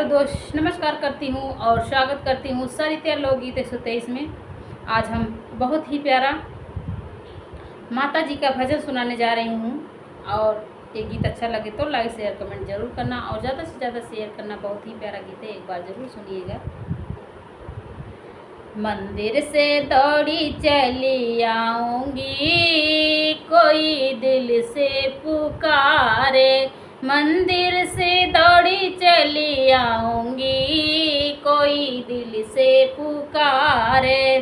दोष नमस्कार करती हूँ और स्वागत करती हूँ सरिता लोकगीत 123 में। आज हम बहुत ही प्यारा माता जी का भजन सुनाने जा रही हूँ और ये गीत अच्छा लगे तो लाइक शेयर कमेंट जरूर करना और ज़्यादा से ज़्यादा शेयर करना। बहुत ही प्यारा गीत है, एक बार ज़रूर सुनिएगा। मंदिर से दौड़ी चली आऊंगी, कोई दिल से पुकारे। मंदिर से दौड़ी चली आऊंगी, कोई दिल से पुकारे।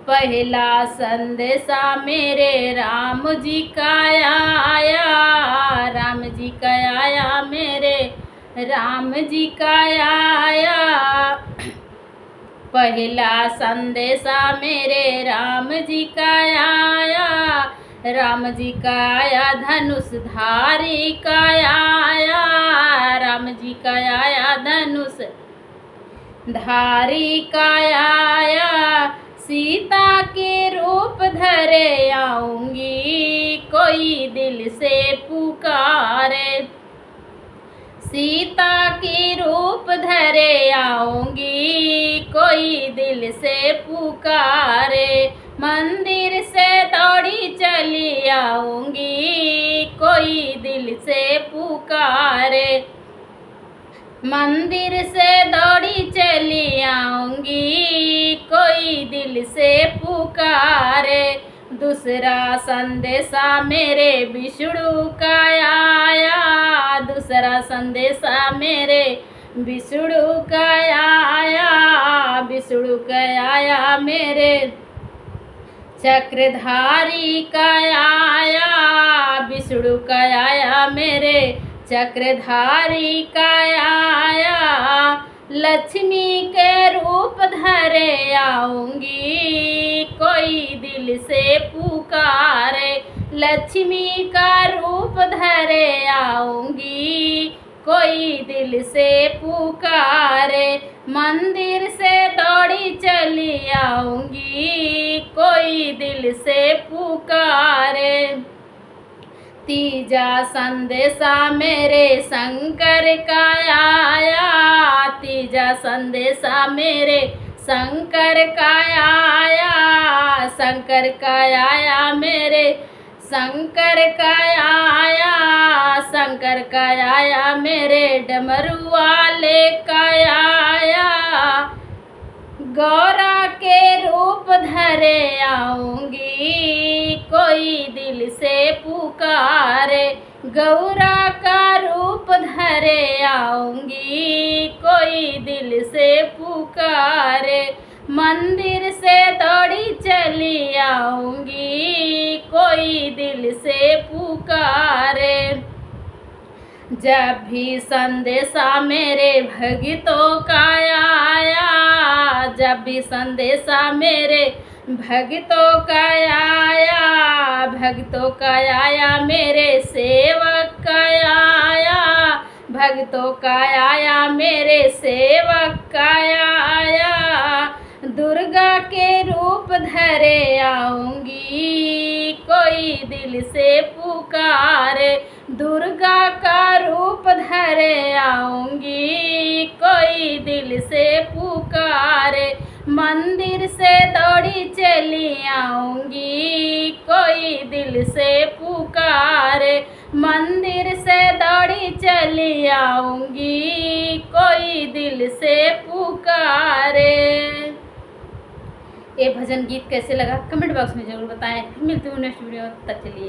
पहला संदेशा मेरे राम जी का आया, राम जी का आया, मेरे राम जी का आया। पहला संदेशा मेरे राम जी का आया, राम जी का आया। धनुष धारी का आया, राम जी का आया। धनुष धारी का आया। सीता के रूप धरे आऊंगी, कोई दिल से पुकारे। सीता की रूप धरे आऊंगी, कोई दिल से पुकारे। मंदिर से दौड़ी चली आऊंगी, कोई दिल से पुकारे। मंदिर से दौड़ी चली आऊंगी, कोई दिल से पुकारे। दूसरा संदेशा मेरे विष्णु का आया, दूसरा संदेशा मेरे विष्णु का आया, विष्णु का आया। मेरे चक्रधारी का आया, विष्णु का आया। मेरे चक्रधारी का आया। लक्ष्मी के रूप धरे आऊंगी, कोई दिल से पुकारे। लक्ष्मी का रूप धरे आऊंगी, कोई दिल से पुकारे। मंदिर से दौड़ी चली आऊंगी, कोई दिल से पुकारे। तीजा संदेशा मेरे शंकर का आया, तीजा संदेशा मेरे शंकर का आया, शंकर का आया। मेरे शंकर का आया, शंकर का आया। मेरे डमरू वाले का आया। गौरा के रूप धरे आऊंगी, कोई दिल से पुकारे। गौरा का रूप धरे आऊंगी, कोई दिल से पुकारे। मंदिर से दौड़ी चली आऊंगी, कोई दिल से पुकारे। जब भी संदेशा मेरे भक्तों का आया, जब भी संदेशा मेरे भक्तों का आया, भक्तों का आया। मेरे सेवक का आया, भक्तों का आया। मेरे सेवक का आया। दुर्गा के रूप धरे आऊंगी, कोई दिल से पुकारे। दुर्गा का रूप धरे आऊंगी, कोई दिल से पुकारे। मंदिर से दौड़ी चली आऊंगी, कोई दिल से पुकारे। मंदिर से दौड़ी चली आऊंगी, कोई दिल से पुकारे। ये भजन गीत कैसे लगा कमेंट बॉक्स में जरूर बताएं। मिलती हूँ नेक्स्ट वीडियो, तब तक चलिए।